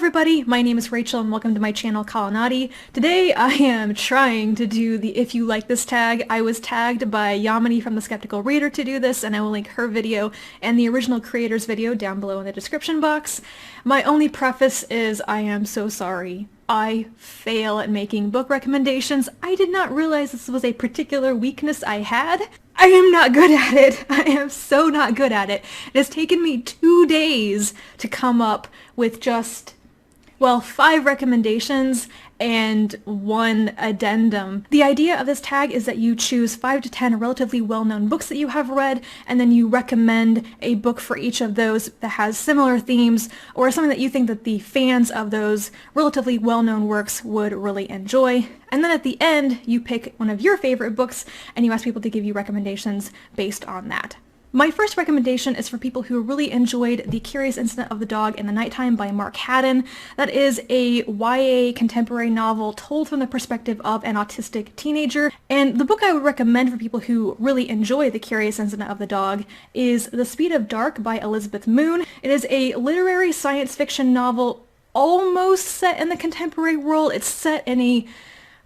everybody, my name is Rachel and welcome to my channel Kalanati. Today I am trying to do the if you like this tag. I was tagged by Yamini from The Skeptical Reader to do this, and I will link her video and the original creator's video down below in the description box. My only preface is I am so sorry. I fail at making book recommendations. I did not realize this was a particular weakness I had. I am not good at it. I am so not good at it. It has taken me 2 days to come up with just, well, 5 recommendations and 1 addendum. The idea of this tag is that you choose 5 to 10 relatively well-known books that you have read, and then you recommend a book for each of those that has similar themes or something that you think that the fans of those relatively well-known works would really enjoy. And then at the end, you pick one of your favorite books and you ask people to give you recommendations based on that. My first recommendation is for people who really enjoyed The Curious Incident of the Dog in the Nighttime by Mark Haddon. That is a YA contemporary novel told from the perspective of an autistic teenager. And the book I would recommend for people who really enjoy The Curious Incident of the Dog is The Speed of Dark by Elizabeth Moon. It is a literary science fiction novel almost set in the contemporary world. It's set in a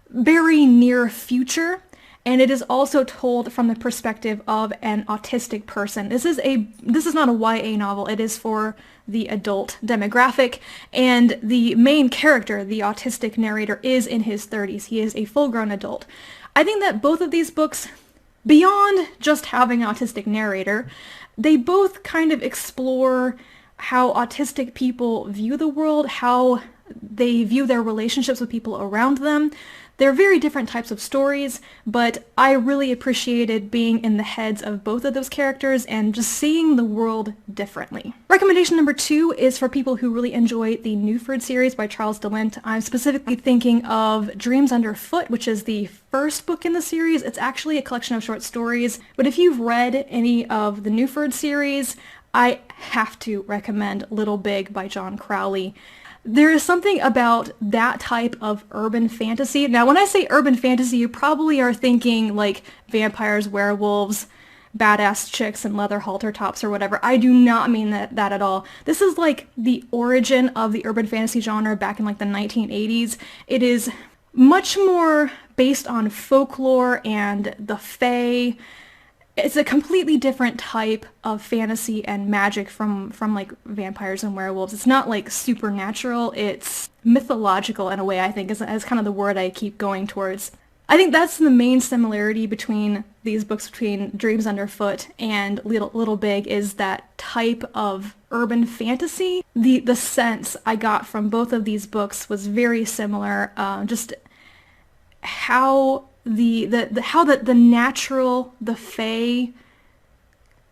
very near future. And it is also told from the perspective of an autistic person. This is not a YA novel. It is for the adult demographic. And the main character, the autistic narrator, is in his 30s. He is a full-grown adult. I think that both of these books, beyond just having an autistic narrator, they both kind of explore how autistic people view the world, how they view their relationships with people around them. They're very different types of stories, but I really appreciated being in the heads of both of those characters and just seeing the world differently. Recommendation number 2 is for people who really enjoy the Newford series by Charles DeLint. I'm specifically thinking of Dreams Underfoot, which is the first book in the series. It's actually a collection of short stories, but if you've read any of the Newford series, I have to recommend Little Big by John Crowley. There is something about that type of urban fantasy. Now, when I say urban fantasy, you probably are thinking like vampires, werewolves, badass chicks, and leather halter tops or whatever. I do not mean that at all. This is like the origin of the urban fantasy genre back in like the 1980s. It is much more based on folklore and the fae. It's a completely different type of fantasy and magic from like vampires and werewolves. It's not like supernatural, it's mythological in a way, I think, is kind of the word I keep going towards. I think that's the main similarity between these books, between Dreams Underfoot and Little Big, is that type of urban fantasy. The sense I got from both of these books was very similar, just how the natural, the fae,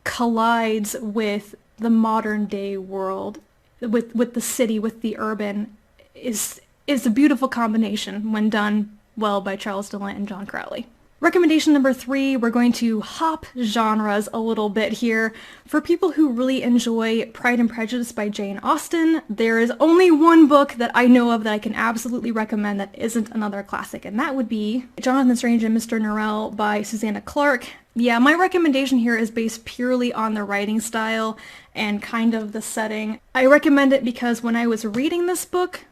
collides with the modern day world, with the city, with the urban, is a beautiful combination when done well by Charles DeLint and John Crowley. Recommendation number 3, we're going to hop genres a little bit here. For people who really enjoy Pride and Prejudice by Jane Austen, there is only one book that I know of that I can absolutely recommend that isn't another classic, and that would be Jonathan Strange and Mr. Norrell by Susanna Clarke. Yeah, my recommendation here is based purely on the writing style and kind of the setting. I recommend it because when I was reading this book,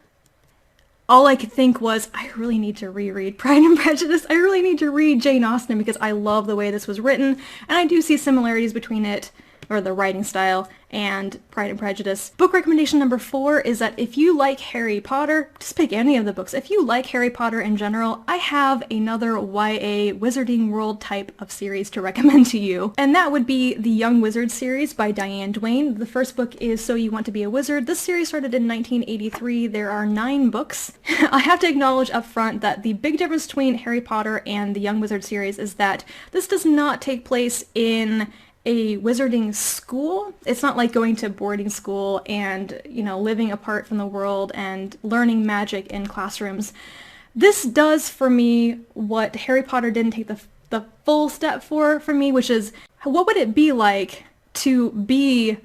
all I could think was, I really need to reread Pride and Prejudice. I really need to read Jane Austen because I love the way this was written, and I do see similarities between it, or the writing style, and Pride and Prejudice. Book recommendation number 4 is that if you like Harry Potter, just pick any of the books. If you like Harry Potter in general, I have another YA Wizarding World type of series to recommend to you, and that would be the Young Wizard series by Diane Duane. The first book is So You Want to Be a Wizard. This series started in 1983. There are 9 books. I have to acknowledge up front that the big difference between Harry Potter and the Young Wizard series is that this does not take place in a wizarding school. It's not like going to boarding school and, living apart from the world and learning magic in classrooms. This does for me what Harry Potter didn't take the full step for me, which is, what would it be like to be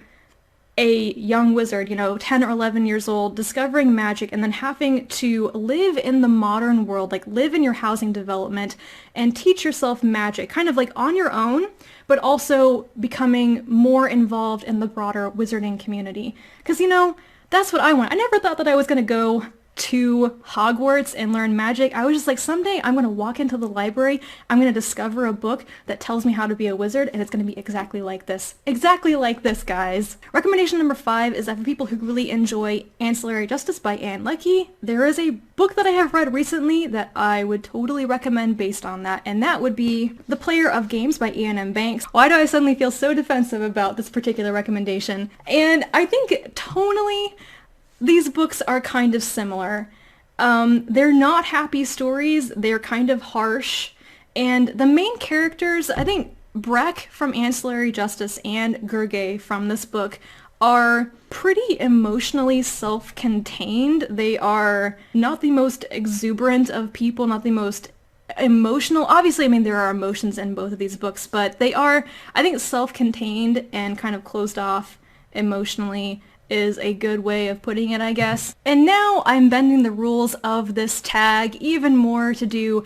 a young wizard, 10 or 11 years old, discovering magic and then having to live in the modern world, like live in your housing development and teach yourself magic, kind of like on your own, but also becoming more involved in the broader wizarding community. Because, That's what I want. I never thought that I was gonna go to Hogwarts and learn magic. I was just like, someday I'm gonna walk into the library, I'm gonna discover a book that tells me how to be a wizard, and it's gonna be exactly like this. Exactly like this, guys. Recommendation number 5 is that for people who really enjoy Ancillary Justice by Anne Leckie, there is a book that I have read recently that I would totally recommend based on that, and that would be The Player of Games by Ian M. Banks. Why do I suddenly feel so defensive about this particular recommendation? And I think tonally, these books are kind of similar. They're not happy stories, they're kind of harsh, and the main characters, I think Breck from Ancillary Justice and Gurgay from this book, are pretty emotionally self-contained. They are not the most exuberant of people, not the most emotional. Obviously, I mean, there are emotions in both of these books, but they are, I think, self-contained and kind of closed off emotionally is a good way of putting it, I guess. And now I'm bending the rules of this tag even more to do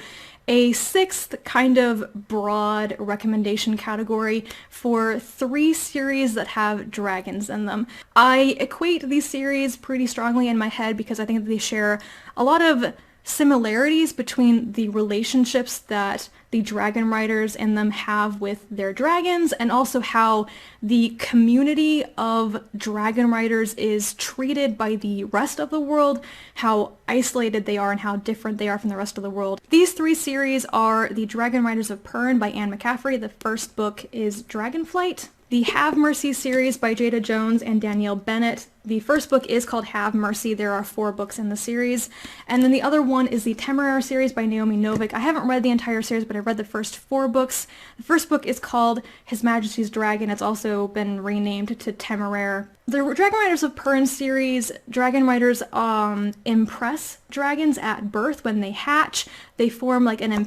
a 6th kind of broad recommendation category for 3 series that have dragons in them. I equate these series pretty strongly in my head because I think that they share a lot of similarities between the relationships that the dragon riders in them have with their dragons, and also how the community of dragon riders is treated by the rest of the world, how isolated they are and how different they are from the rest of the world. These 3 series are The Dragon Riders of Pern by Anne McCaffrey. The first book is Dragonflight. The Have Mercy series by Jada Jones and Danielle Bennett. The first book is called Have Mercy. There are 4 books in the series. And then the other one is the Temeraire series by Naomi Novik. I haven't read the entire series, but I read the first 4 books. The first book is called His Majesty's Dragon. It's also been renamed to Temeraire. The Dragon Riders of Pern series, dragon riders impress dragons at birth when they hatch. They form like an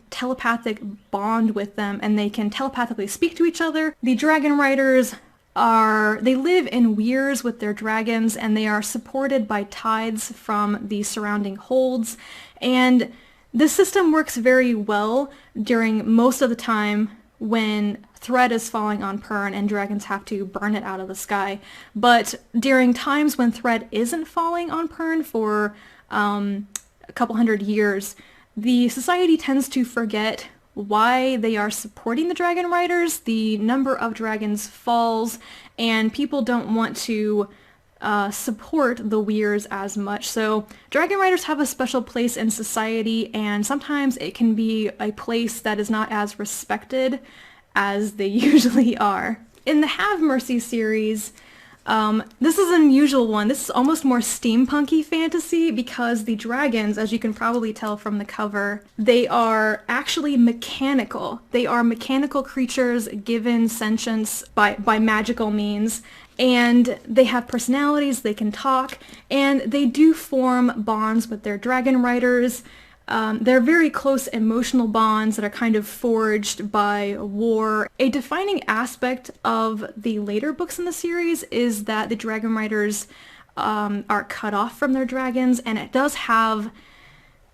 telepathic bond with them, and they can telepathically speak to each other. The dragon riders they live in weirs with their dragons, and they are supported by tithes from the surrounding holds. And the system works very well during most of the time when thread is falling on Pern and dragons have to burn it out of the sky. But during times when thread isn't falling on Pern for a couple hundred years, the society tends to forget why they are supporting the dragon riders. The number of dragons falls, and people don't want to support the weirs as much. So dragon riders have a special place in society, and sometimes it can be a place that is not as respected as they usually are. In the Have Mercy series, this is an unusual one. This is almost more steampunky fantasy because the dragons, as you can probably tell from the cover, they are actually mechanical. They are mechanical creatures given sentience by magical means, and they have personalities, they can talk, and they do form bonds with their dragon riders. They're very close emotional bonds that are kind of forged by war. A defining aspect of the later books in the series is that the dragon riders are cut off from their dragons, and it does have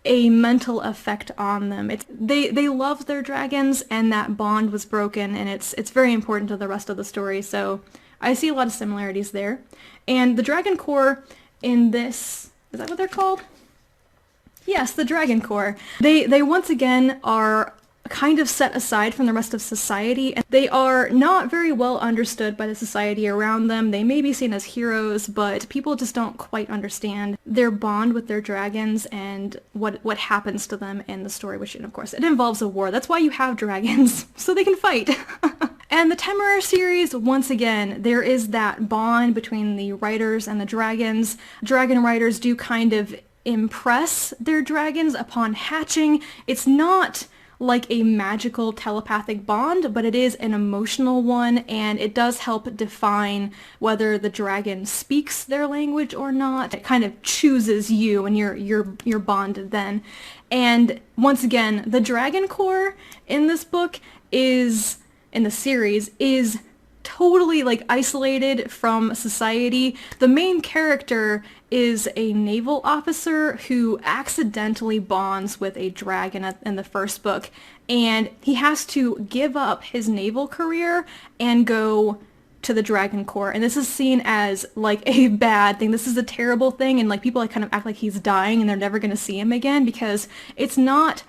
a mental effect on them. They love their dragons, and that bond was broken, and it's very important to the rest of the story, so I see a lot of similarities there. And the Dragon Corps in this, is that what they're called? Yes, the Dragon Corps. They once again are kind of set aside from the rest of society, and they are not very well understood by the society around them. They may be seen as heroes, but people just don't quite understand their bond with their dragons and what happens to them in the story, which, of course, it involves a war. That's why you have dragons, so they can fight. And the Temeraire series, once again, there is that bond between the writers and the dragons. Dragon riders do kind of impress their dragons upon hatching. It's not like a magical telepathic bond, but it is an emotional one, and it does help define whether the dragon speaks their language or not. It kind of chooses you and your bonded then. And once again, the Dragon Corps in this book in the series is totally like isolated from society. The main character is a naval officer who accidentally bonds with a dragon in the first book, and he has to give up his naval career and go to the Dragon Court, and this is seen as like a bad thing. This is a terrible thing, and like people like kind of act like he's dying and they're never going to see him again, because it's not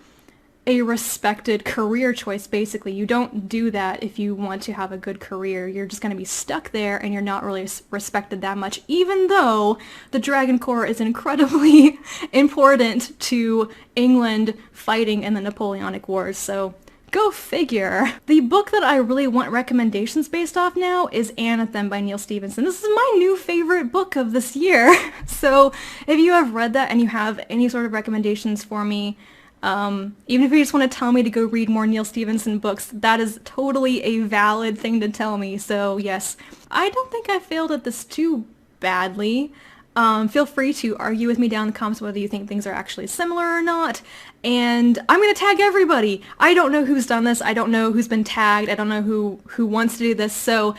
a respected career choice. Basically, you don't do that if you want to have a good career. You're just going to be stuck there and you're not really respected that much, even though the Dragon Corps is incredibly important to England fighting in the Napoleonic Wars. So go figure. The book that I really want recommendations based off now is Anthem by Neal Stephenson. This is my new favorite book of this year. So if you have read that and you have any sort of recommendations for me, even if you just want to tell me to go read more Neal Stephenson books, that is totally a valid thing to tell me. So yes, I don't think I failed at this too badly. Feel free to argue with me down in the comments whether you think things are actually similar or not. And I'm going to tag everybody. I don't know who's done this. I don't know who's been tagged. I don't know who wants to do this. So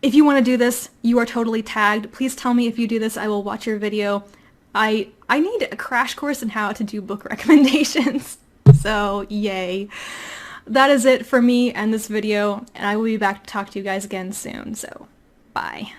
if you want to do this, you are totally tagged. Please tell me if you do this. I will watch your video. I need a crash course in how to do book recommendations. So yay. That is it for me and this video, and I will be back to talk to you guys again soon. So bye.